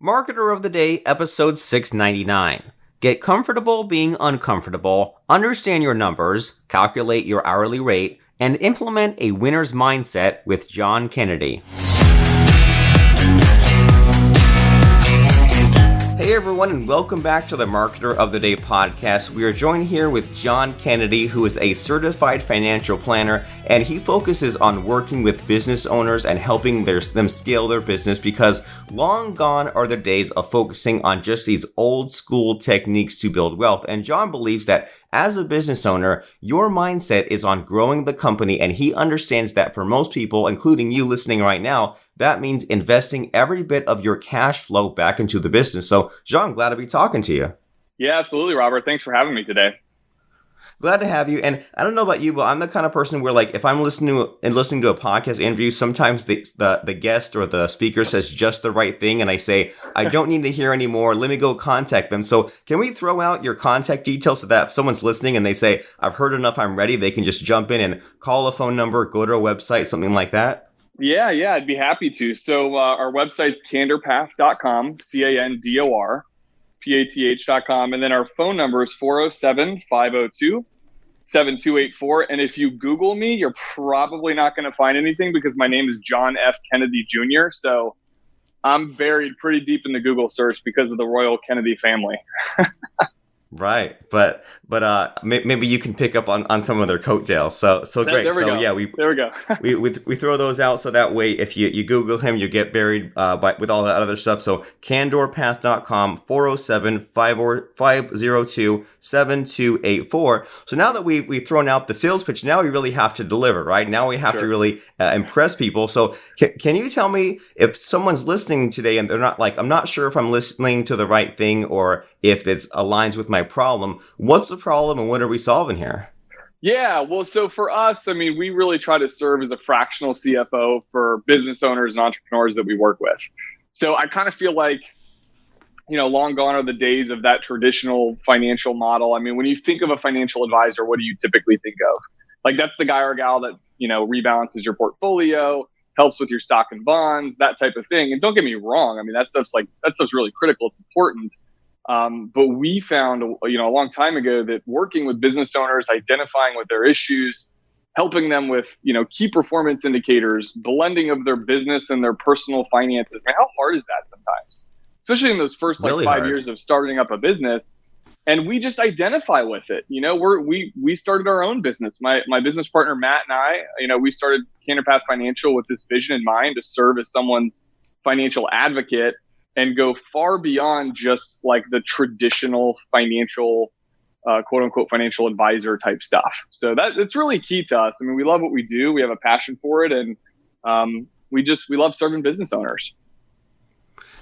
Marketer of the Day, episode 699. Get comfortable being uncomfortable, understand your numbers, calculate your hourly rate, and implement a winner's mindset with John Kennedy. Hey everyone, and welcome back to the Marketer of the Day podcast. We are joined here with John Kennedy, who is a certified financial planner, and he focuses on working with business owners and helping them scale their business, because long gone are the days of focusing on just these old school techniques to build wealth. And John believes that as a business owner, your mindset is on growing the company, and he understands that for most people, including you listening right now, that means investing every bit of your cash flow back into the business. So, John, glad to be talking to you. Yeah, absolutely, Robert. Thanks for having me today. Glad to have you. And I don't know about you, but I'm the kind of person where, like, if I'm listening to a podcast interview, sometimes the guest or the speaker says just the right thing, and I say, I don't need to hear anymore. Let me go contact them. So can we throw out your contact details so that if someone's listening and they say, I've heard enough, I'm ready, they can just jump in and call a phone number, go to a website, something like that? Yeah, I'd be happy to. So our website's candorpath.com, CANDORPATH.com. And then our phone number is 407-502-7284. And if you Google me, you're probably not going to find anything because my name is John F. Kennedy Jr. So I'm buried pretty deep in the Google search because of the Royal Kennedy family. Right. But maybe you can pick up on some of their coattails. So great. There we go. Yeah, there we go. we throw those out so that way if you Google him, you get buried with all that other stuff. So candorpath.com, 407-502-7284. So now that we've thrown out the sales pitch, now we really have to deliver, right? Now we have to really impress people. So can you tell me, if someone's listening today and they're not like, I'm not sure if I'm listening to the right thing or if it aligns with my problem, what's the problem and what are we solving here? Yeah, well, so for us, I mean, we really try to serve as a fractional CFO for business owners and entrepreneurs that we work with. So I kind of feel like, long gone are the days of that traditional financial model. I mean, when you think of a financial advisor, what do you typically think of? Like, that's the guy or gal that, rebalances your portfolio, helps with your stock and bonds, that type of thing. And don't get me wrong, I mean, that stuff's really critical. It's important. But we found, a long time ago that working with business owners, identifying with their issues, helping them with, key performance indicators, blending of their business and their personal finances. Man, how hard is that sometimes? Especially in those first really 5 hard. years of starting up a business. And we just identify with it. We started our own business. My business partner, Matt, and I, we started CandorPath Financial with this vision in mind to serve as someone's financial advocate and go far beyond just like the traditional financial, quote unquote, financial advisor type stuff. So that's really key to us. I mean, we love what we do. We have a passion for it. And we love serving business owners.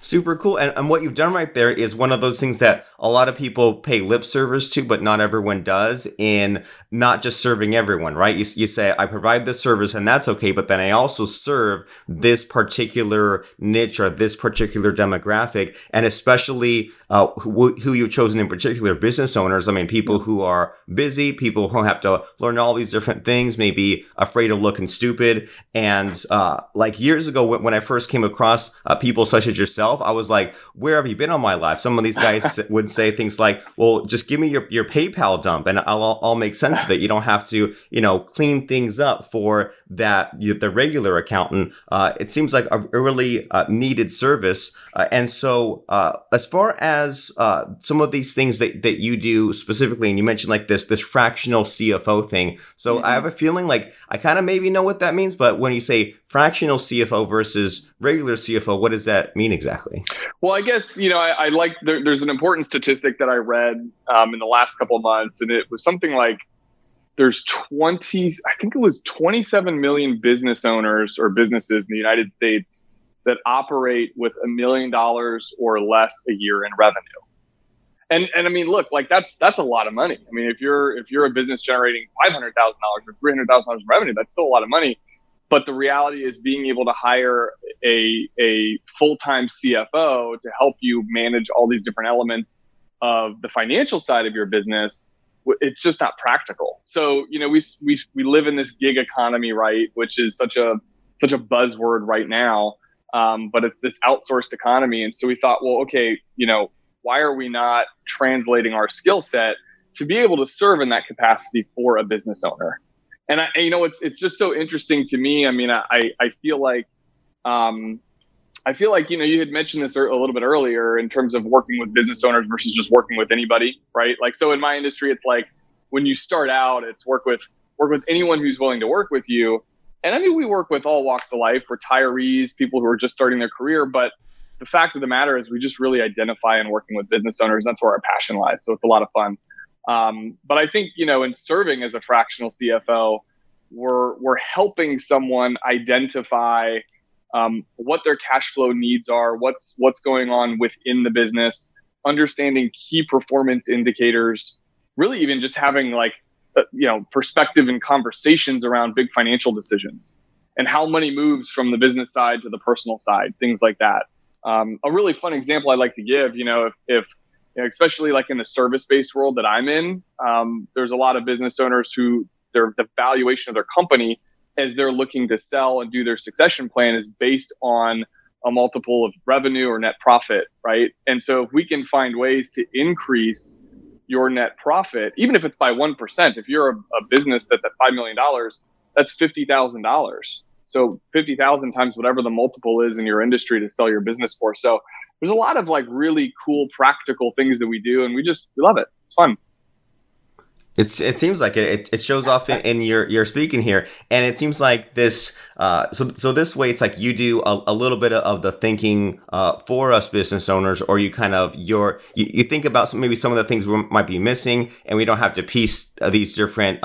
Super cool. And what you've done right there is one of those things that a lot of people pay lip service to, but not everyone does, in not just serving everyone, right? You say, I provide this service and that's okay, but then I also serve this particular niche or this particular demographic, and especially who you've chosen in particular, business owners. I mean, people who are busy, people who have to learn all these different things, maybe afraid of looking stupid. And like years ago, when I first came across people such as yourself, I was like, where have you been all my life? Some of these guys would say things like, well, just give me your PayPal dump and I'll make sense of it. You don't have to, clean things up for the regular accountant. It seems like a really needed service. And so as far as some of these things that you do specifically, and you mentioned like this fractional CFO thing. So I have a feeling like I kind of maybe know what that means, but when you say fractional CFO versus regular CFO, what does that mean exactly? Well, I guess, I like, there's an important statistic that I read in the last couple of months, and it was something like there's 27 million business owners or businesses in the United States that operate with $1 million or less a year in revenue. And I mean, look, like that's a lot of money. I mean, if you're a business generating $500,000 or $300,000 in revenue, that's still a lot of money. But the reality is being able to hire a full-time CFO to help you manage all these different elements of the financial side of your business, it's just not practical. So, we live in this gig economy, right? Which is such a buzzword right now. but it's this outsourced economy. And so we thought, well, okay, why are we not translating our skill set to be able to serve in that capacity for a business owner? And it's just so interesting to me. I mean, I feel like, you had mentioned this a little bit earlier in terms of working with business owners versus just working with anybody, right? Like, so in my industry, it's like when you start out, it's work with anyone who's willing to work with you. And I mean, we work with all walks of life, retirees, people who are just starting their career. But the fact of the matter is we just really identify in working with business owners. That's where our passion lies. So it's a lot of fun. But I think, in serving as a fractional CFO, we're helping someone identify what their cash flow needs are, what's going on within the business, understanding key performance indicators, really even just having perspective and conversations around big financial decisions and how money moves from the business side to the personal side, things like that. A really fun example I'd like to give, if especially like in the service-based world that I'm in, there's a lot of business owners who the valuation of their company as they're looking to sell and do their succession plan is based on a multiple of revenue or net profit, right? And so if we can find ways to increase your net profit, even if it's by 1%, if you're a business that's at $5 million, that's $50,000. So 50,000 times whatever the multiple is in your industry to sell your business for. So there's a lot of really cool practical things that we do, and we love it. It's fun. It seems like it shows off in your speaking here, and it seems like this. So this way, it's like you do a little bit of the thinking for us business owners, or you kind of you think about maybe some of the things we might be missing, and we don't have to piece these different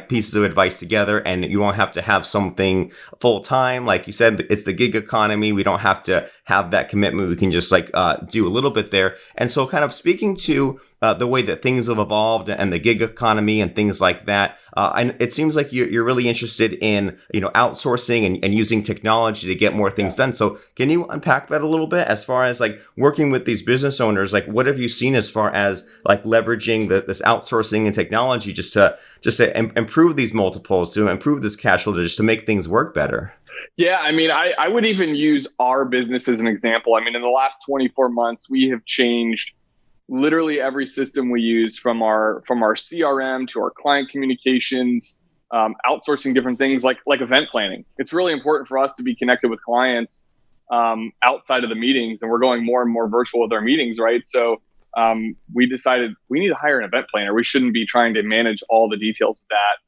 pieces of advice together, and you won't have to have something full time. Like you said, it's the gig economy. We don't have to have that commitment. We can just do a little bit there. And so kind of speaking to the way that things have evolved and the gig economy and things like that. And it seems like you're really interested in, outsourcing and using technology to get more things done. So can you unpack that a little bit as far as working with these business owners? What have you seen as far as leveraging this outsourcing and technology just to improve these multiples, to improve this cash flow, just to make things work better? Yeah, I mean, I would even use our business as an example. I mean, in the last 24 months, we have changed literally every system we use, from our CRM to our client communications, outsourcing different things like event planning. It's really important for us to be connected with clients outside of the meetings, and we're going more and more virtual with our meetings, right? So we decided we need to hire an event planner. We shouldn't be trying to manage all the details of that.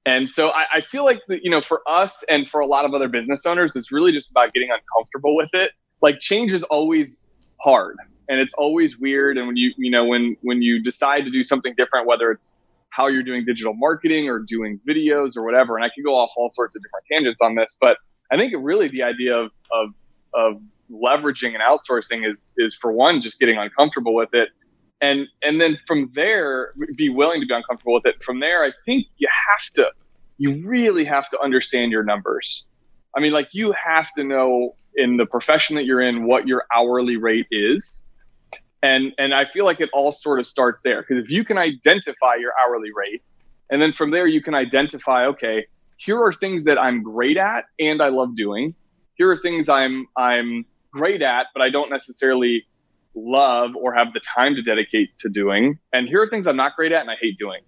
And so I feel like that, for us and for a lot of other business owners, it's really just about getting uncomfortable with it. Change is always hard. And it's always weird. And when you decide to do something different, whether it's how you're doing digital marketing or doing videos or whatever, and I could go off all sorts of different tangents on this, but I think really the idea of leveraging and outsourcing is for one, just getting uncomfortable with it. And then from there, be willing to be uncomfortable with it. From there, I think you really have to understand your numbers. I mean, you have to know in the profession that you're in what your hourly rate is. And I feel like it all sort of starts there, because if you can identify your hourly rate, and then from there you can identify, okay, here are things that I'm great at and I love doing. Here are things I'm great at, but I don't necessarily love or have the time to dedicate to doing. And here are things I'm not great at and I hate doing.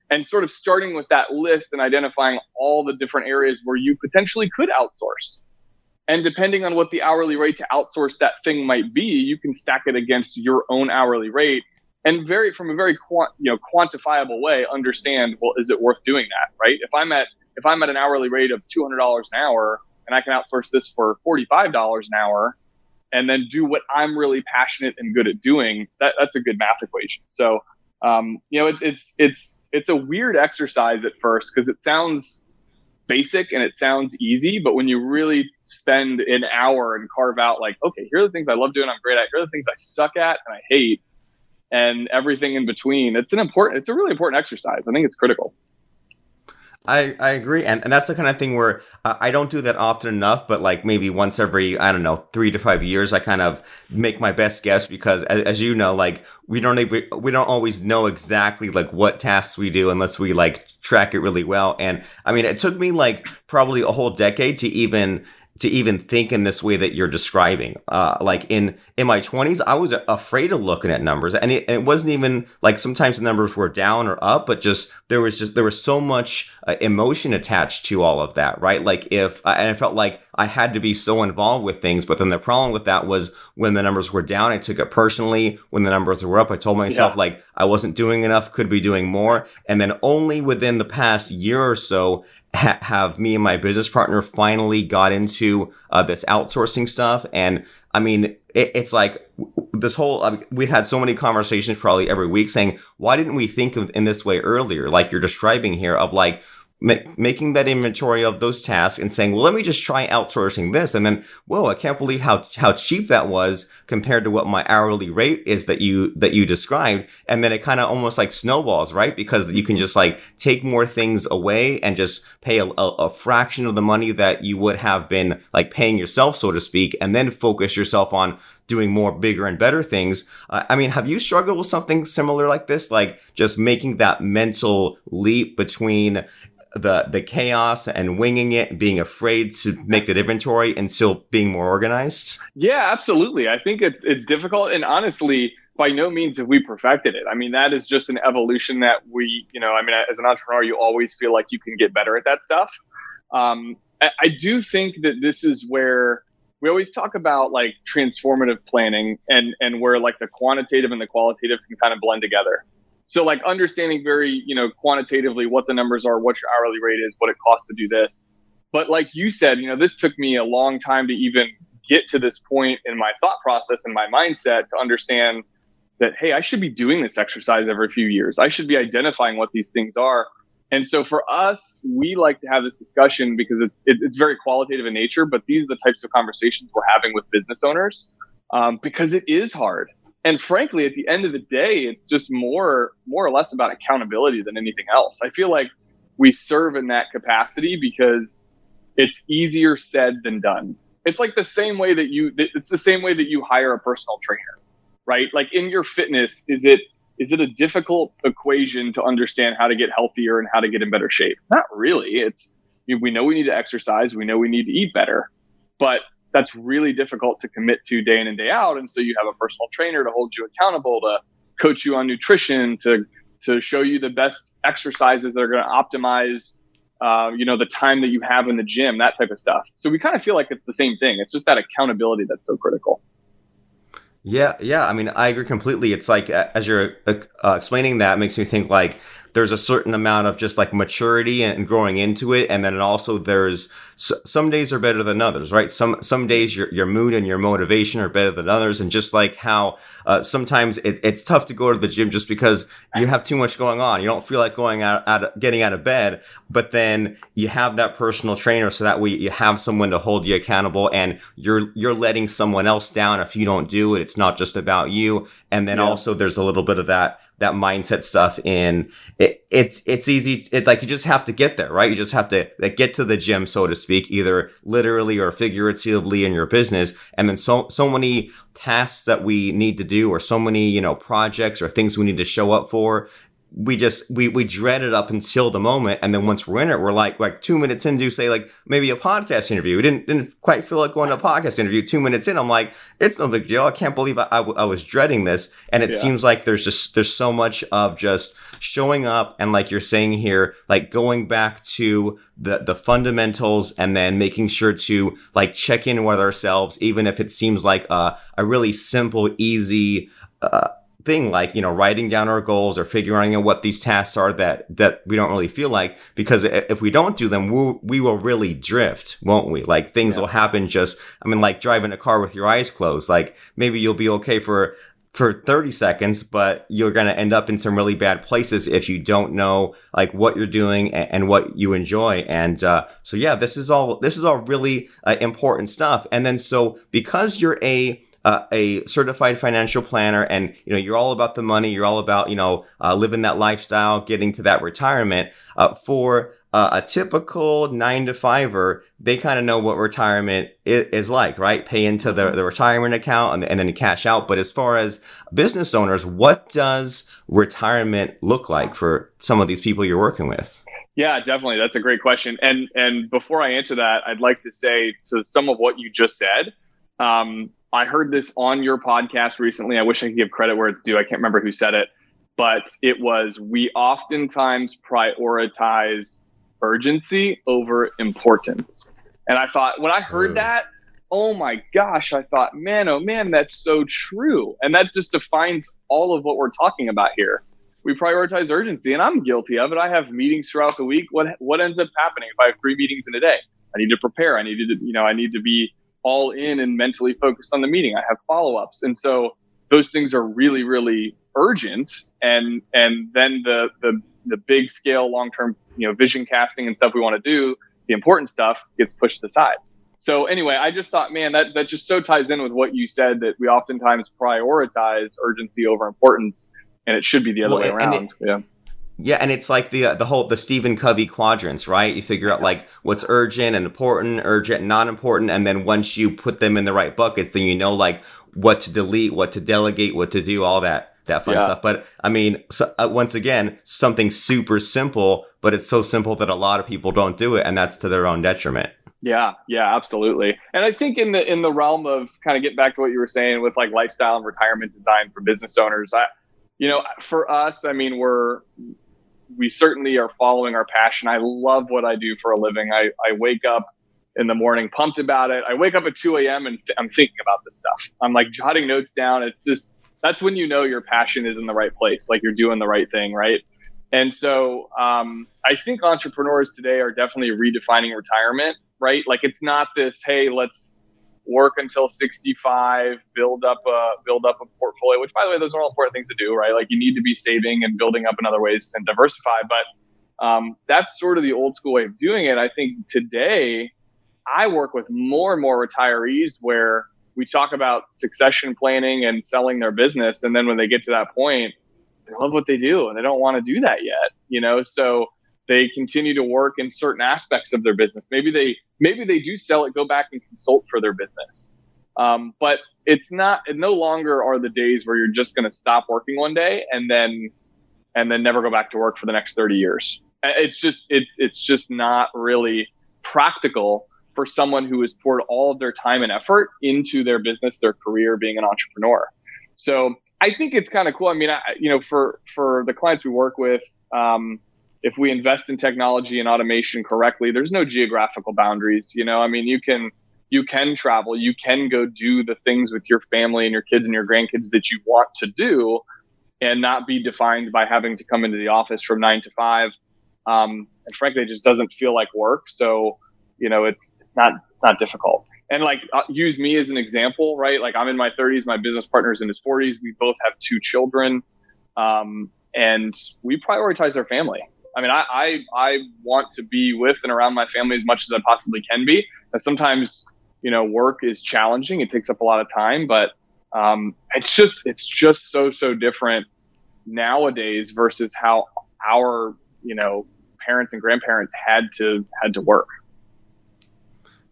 And sort of starting with that list and identifying all the different areas where you potentially could outsource. And depending on what the hourly rate to outsource that thing might be, you can stack it against your own hourly rate, and from a very quantifiable way, understand, well, is it worth doing that, right? If I'm at an hourly rate of $200 an hour and I can outsource this for $45 an hour, and then do what I'm really passionate and good at doing, that's a good math equation. So, it's a weird exercise at first because it sounds basic and it sounds easy, but when you really spend an hour and carve out okay, here are the things I love doing, I'm great at, here are the things I suck at and I hate, and everything in between, it's a really important exercise. I think it's critical. I agree. And that's the kind of thing where I don't do that often enough, but maybe once every, 3 to 5 years, I kind of make my best guess, because as you know, we don't always know exactly what tasks we do unless we track it really well. And I mean, it took me probably a whole decade to even to even think in this way that you're describing. Like in my 20s, I was afraid of looking at numbers, and it wasn't even like sometimes the numbers were down or up, but there was so much emotion attached to all of that, right? Like and I felt like I had to be so involved with things, but then the problem with that was when the numbers were down, I took it personally. When the numbers were up, I told myself like I wasn't doing enough, could be doing more, and then only within the past year or so have me and my business partner finally got into this outsourcing stuff. And I mean, it's like this whole, we've had so many conversations probably every week saying, why didn't we think of in this way earlier? Like you're describing here of like, making that inventory of those tasks and saying, well, let me just try outsourcing this. And then, whoa, I can't believe how cheap that was compared to what my hourly rate is that you described. And then it kind of almost like snowballs, right? Because you can just like take more things away and just pay a fraction of the money that you would have been like paying yourself, so to speak, and then focus yourself on doing more bigger and better things. I mean, have you struggled with something similar like this? Like just making that mental leap between the chaos and winging it, being afraid to make the inventory and still being more organized? Yeah, absolutely. I think it's difficult, and honestly, by no means have we perfected it. I mean, that is just an evolution that we, I mean, as an entrepreneur, you always feel like you can get better at that stuff. I do think that this is where we always talk about like transformative planning and where like the quantitative and the qualitative can kind of blend together. So like understanding very, quantitatively what the numbers are, what your hourly rate is, what it costs to do this. But like you said, this took me a long time to even get to this point in my thought process and my mindset to understand that, hey, I should be doing this exercise every few years. I should be identifying what these things are. And so for us, we like to have this discussion because it's very qualitative in nature, but these are the types of conversations we're having with business owners because it is hard. And frankly, at the end of the day, it's just more or less about accountability than anything else. I feel like we serve in that capacity because it's easier said than done. It's like the same way that you hire a personal trainer, right? Like in your fitness, is it a difficult equation to understand how to get healthier and how to get in better shape? Not really. We know we need to exercise. We know we need to eat better, but that's really difficult to commit to day in and day out. And so you have a personal trainer to hold you accountable, to coach you on nutrition, to show you the best exercises that are going to optimize, the time that you have in the gym, that type of stuff. So we kind of feel like it's the same thing. It's just that accountability that's so critical. Yeah. I mean, I agree completely. It's like as you're explaining that, it makes me think like there's a certain amount of just like maturity and growing into it, and then also there's some days are better than others, right? Some days your mood and your motivation are better than others, and just like how sometimes it's tough to go to the gym just because you have too much going on. You don't feel like getting out of bed, but then you have that personal trainer, so that way you have someone to hold you accountable, and you're letting someone else down if you don't do it. It's not just about you, and then also there's a little bit of that mindset stuff in it. It's easy. It's like you just have to get there, right? You just have to get to the gym, so to speak, either literally or figuratively in your business. And then so many tasks that we need to do, or so many, projects or things we need to show up for. We dread it up until the moment, and then once we're in it, we're like 2 minutes into, say, like maybe a podcast interview. We didn't quite feel like going to a podcast interview. 2 minutes in, I'm like, it's no big deal. I can't believe I was dreading this. And it seems like there's so much of just showing up, and like you're saying here, like going back to the fundamentals, and then making sure to like check in with ourselves, even if it seems like a really simple, easy thing, like writing down our goals or figuring out what these tasks are that we don't really feel like, because if we don't do them, we will really drift, won't we? Like things will happen like driving a car with your eyes closed. Like maybe you'll be okay for 30 seconds, but you're going to end up in some really bad places if you don't know like what you're doing and what you enjoy. And so this is all really important stuff. And then so because you're a certified financial planner, and you're all about the money, you're all about living that lifestyle, getting to that retirement. For a typical 9-to-5er, they kind of know what retirement is like, right? Pay into the retirement account and then you cash out. But as far as business owners, what does retirement look like for some of these people you're working with? Yeah, definitely. That's a great question. And before I answer that, I'd like to say to some of what you just said. I heard this on your podcast recently. I wish I could give credit where it's due. I can't remember who said it, but it was, we oftentimes prioritize urgency over importance. And I thought, when I heard that, oh my gosh, I thought, man, oh man, that's so true. And that just defines all of what we're talking about here. We prioritize urgency, and I'm guilty of it. I have meetings throughout the week. What ends up happening if I have 3 meetings in a day? I need to prepare. I need to be all in and mentally focused on the meeting. I have follow-ups. And so those things are really, really urgent. And then the big scale, long-term, vision casting and stuff we want to do, the important stuff gets pushed aside. So anyway, I just thought, man, that just so ties in with what you said, that we oftentimes prioritize urgency over importance. And it should be the other way around. Yeah, and it's like the Stephen Covey quadrants, right? You figure out like what's urgent and important, urgent and not important, and then once you put them in the right buckets, then you know like what to delete, what to delegate, what to do, all that fun stuff. But I mean, once again, something super simple, but it's so simple that a lot of people don't do it, and that's to their own detriment. Yeah, absolutely. And I think in the realm of kind of get back to what you were saying with like lifestyle and retirement design for business owners, for us, I mean, we certainly are following our passion. I love what I do for a living. I wake up in the morning pumped about it. I wake up at 2 a.m. and I'm thinking about this stuff. I'm like jotting notes down. It's just, that's when you know your passion is in the right place, like you're doing the right thing, right? And so I think entrepreneurs today are definitely redefining retirement, right? Like it's not this, hey, let's work until 65, build up a portfolio, which by the way, those are all important things to do, right? Like you need to be saving and building up in other ways and diversify. But that's sort of the old school way of doing it. I think today I work with more and more retirees where we talk about succession planning and selling their business. And then when they get to that point, they love what they do and they don't want to do that yet, so they continue to work in certain aspects of their business. Maybe they do sell it, go back and consult for their business. But it no longer are the days where you're just going to stop working one day and then never go back to work for the next 30 years. It's just not really practical for someone who has poured all of their time and effort into their business, their career, being an entrepreneur. So I think it's kind of cool. I mean, for the clients we work with, if we invest in technology and automation correctly, there's no geographical boundaries. I mean, you can travel, you can go do the things with your family and your kids and your grandkids that you want to do and not be defined by having to come into the office from 9 to 5. And frankly, it just doesn't feel like work. So, it's not difficult. And like, use me as an example, right? Like I'm in my 30s, my business partner's in his 40s. We both have 2 children. And we prioritize our family. I mean, I want to be with and around my family as much as I possibly can be. And sometimes, work is challenging. It takes up a lot of time, but it's just so different nowadays versus how our, parents and grandparents had to work.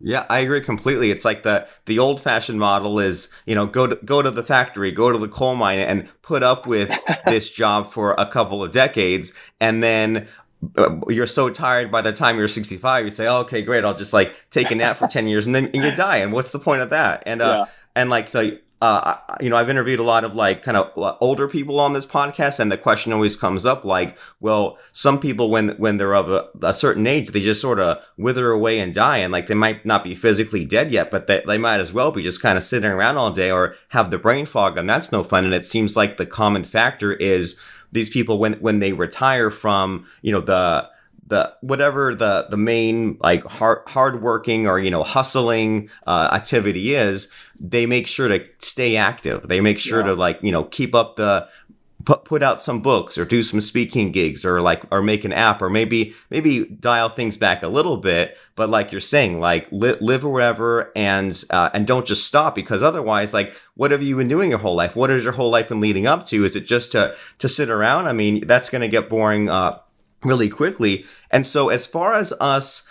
Yeah, I agree completely. It's like the old fashioned model is, go to the factory, go to the coal mine and put up with this job for a couple of decades. And then you're so tired by the time you're 65, you say, oh, okay, great. I'll just like take a nap for 10 years and then you die. And what's the point of that? And like, so, I've interviewed a lot of like kind of older people on this podcast, and the question always comes up like, well, some people when they're of a certain age, they just sort of wither away and die, and like they might not be physically dead yet, but they might as well be just kind of sitting around all day or have the brain fog, and that's no fun. And it seems like the common factor is these people when they retire from the whatever the main like hardworking or hustling activity is, they make sure to stay active. They make sure to like keep up put out some books or do some speaking gigs or make an app or maybe dial things back a little bit. But like you're saying, like live wherever and don't just stop, because otherwise, like, what have you been doing your whole life? What has your whole life been leading up to? Is it just to sit around? I mean, that's going to get boring really quickly. And so as far as us,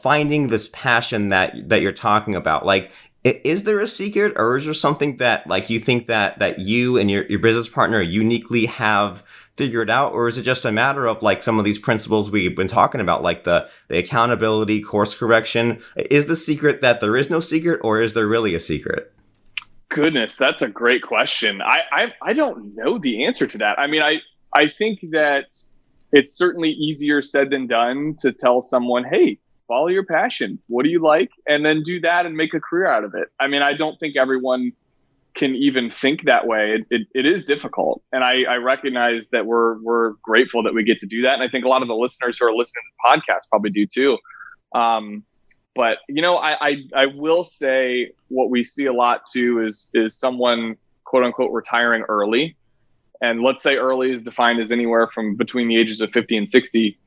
finding this passion that you're talking about, like, Is there a secret, or is there something that like you think that you and your business partner uniquely have figured out, or is it just a matter of like some of these principles we've been talking about, like the accountability, course correction? Is the secret that there is no secret, or is there really a secret? Goodness, that's a great question. I don't know the answer to that. I mean, I think that it's certainly easier said than done to tell someone, hey, follow your passion. What do you like? And then do that and make a career out of it. I mean, I don't think everyone can even think that way. It is difficult. And I recognize that we're grateful that we get to do that. And I think a lot of the listeners who are listening to the podcast probably do too. But I will say what we see a lot too is someone quote unquote retiring early. And let's say early is defined as anywhere from between the ages of 50 and 60.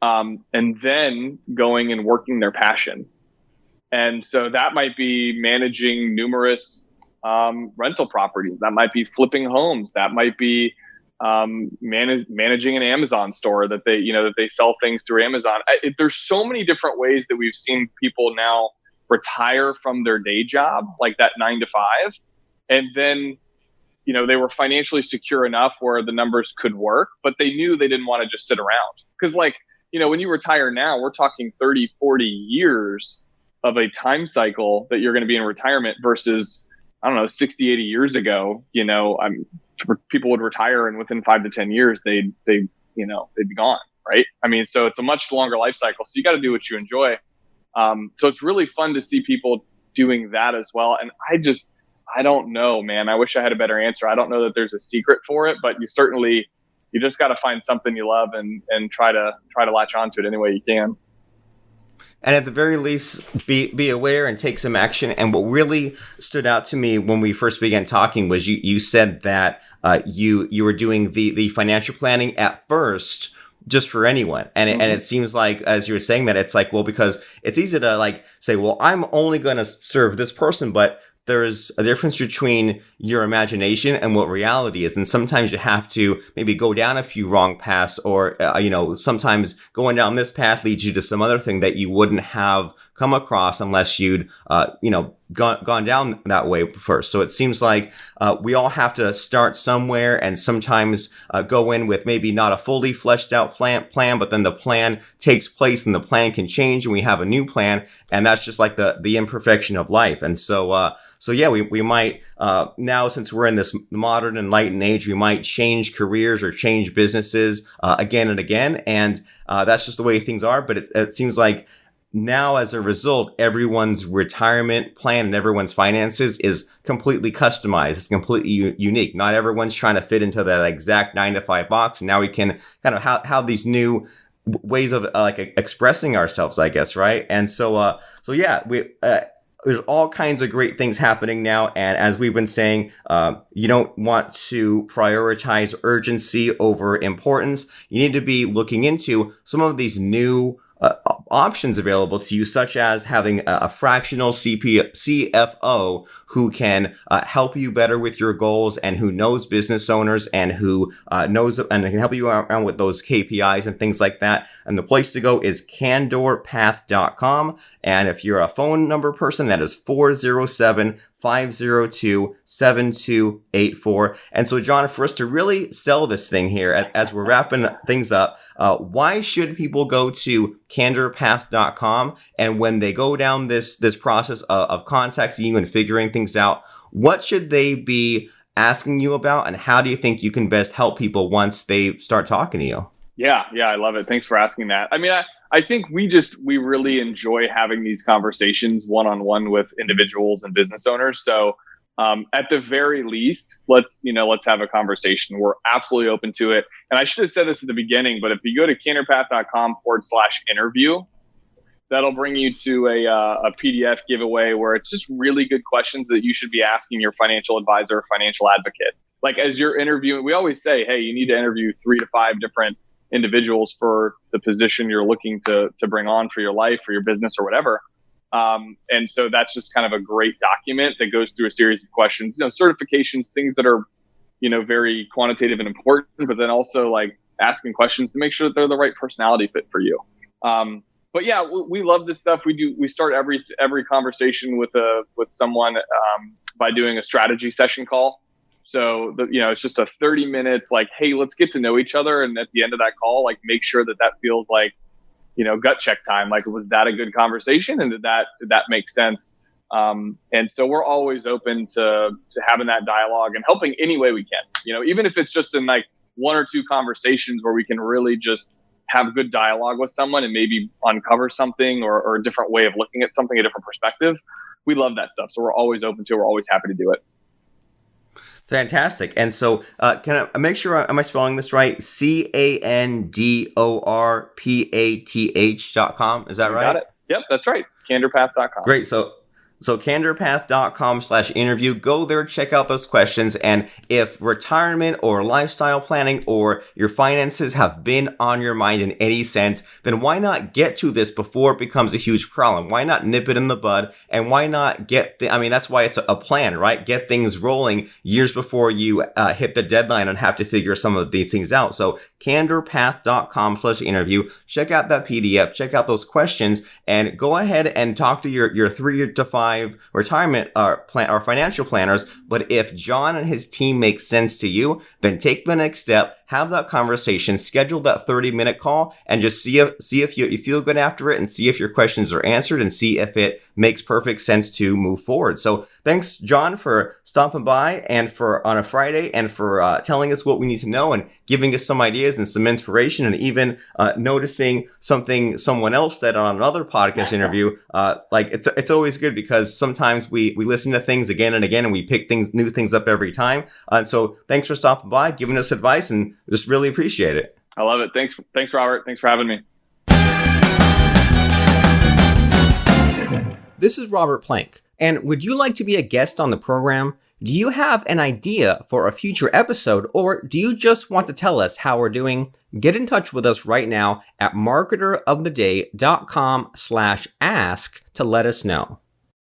And then going and working their passion. And so that might be managing numerous rental properties. That might be flipping homes. That might be managing an Amazon store that they sell things through Amazon. There's so many different ways that we've seen people now retire from their day job, like that 9 to 5. And then, they were financially secure enough where the numbers could work, but they knew they didn't want to just sit around. Because when you retire now, we're talking 30, 40 years of a time cycle that you're going to be in retirement versus, I don't know, 60, 80 years ago, people would retire and within 5 to 10 years, they'd be gone. Right. I mean, so it's a much longer life cycle. So you got to do what you enjoy. So it's really fun to see people doing that as well. And I don't know, man. I wish I had a better answer. I don't know that there's a secret for it, but you just got to find something you love and try to latch onto it any way you can. And at the very least, be aware and take some action. And what really stood out to me when we first began talking was you said that you were doing the financial planning at first just for anyone. And and it seems like, as you were saying that, it's like, well, because it's easy to like say, well, I'm only going to serve this person, but there's a difference between your imagination and what reality is. And sometimes you have to maybe go down a few wrong paths, or, sometimes going down this path leads you to some other thing that you wouldn't have come across unless you'd, gone down that way first. So it seems like we all have to start somewhere, and sometimes go in with maybe not a fully fleshed out plan, but then the plan takes place and the plan can change and we have a new plan. And that's just like the imperfection of life. And so yeah, we might, now since we're in this modern enlightened age, we might change careers or change businesses again and again. And that's just the way things are. But it seems like now, as a result, everyone's retirement plan and everyone's finances is completely customized. It's completely unique. Not everyone's trying to fit into that exact 9 to 5 box. And now we can kind of have these new ways of expressing ourselves, I guess, right? And so yeah, there's all kinds of great things happening now. And as we've been saying, you don't want to prioritize urgency over importance. You need to be looking into some of these new options available to you, such as having a fractional CFO who can help you better with your goals, and who knows business owners, and who knows and can help you around with those KPIs and things like that. And the place to go is candorpath.com. And if you're a phone number person, that is 407-502-7284. And so, John, for us to really sell this thing here, as we're wrapping things up, why should people go to candorpath.com? And when they go down this process of contacting you and figuring things out, what should they be asking you about, and how do you think you can best help people once they start talking to you? Yeah, I love it. Thanks for asking that. I mean, I think we really enjoy having these conversations one-on-one with individuals and business owners. So at the very least, let's have a conversation. We're absolutely open to it. And I should have said this at the beginning, but if you go to candorpath.com/interview, that'll bring you to a PDF giveaway where it's just really good questions that you should be asking your financial advisor or financial advocate. Like, as you're interviewing, we always say, hey, you need to interview 3 to 5 different individuals for the position you're looking to bring on for your life, for your business, or whatever. And so that's just kind of a great document that goes through a series of questions, certifications, things that are, very quantitative and important, but then also like asking questions to make sure that they're the right personality fit for you. but yeah, we love this stuff. We start every conversation with someone by doing a strategy session call. So it's just a 30 minutes, like, hey, let's get to know each other. And at the end of that call, like, make sure that feels like, gut check time. Like, was that a good conversation? And did that make sense? And so we're always open to having that dialogue and helping any way we can, even if it's just in like one or two conversations where we can really just have good dialogue with someone and maybe uncover something or a different way of looking at something, a different perspective. We love that stuff. So we're always open to it. We're always happy to do it. Fantastic. And so can I make sure, am I spelling this right? CANDORPATH.com. Is that right? Got it. Yep, that's right. CandorPath.com. Great. So candorpath.com/interview. Go there, check out those questions. And if retirement or lifestyle planning or your finances have been on your mind in any sense, then why not get to this before it becomes a huge problem? Why not nip it in the bud? And why not that's why it's a plan, right? Get things rolling years before you hit the deadline and have to figure some of these things out. So candorpath.com/interview. Check out that PDF, check out those questions, and go ahead and talk to your 3 to 5 retirement or financial planners. But if John and his team make sense to you, then take the next step, have that conversation, schedule that 30-minute call, and just see if you feel good after it, and see if your questions are answered, and see if it makes perfect sense to move forward. So thanks, John, for stopping by and on a Friday, and for telling us what we need to know and giving us some ideas and some inspiration, and even noticing something someone else said on another podcast interview. It's always good, because sometimes we listen to things again and again, and we pick new things up every time. And so thanks for stopping by, giving us advice, and just really appreciate it. I love it. Thanks, Robert. Thanks for having me. This is Robert Plank, and would you like to be a guest on the program? Do you have an idea for a future episode, or do you just want to tell us how we're doing? Get in touch with us right now at marketeroftheday.com/ask to let us know.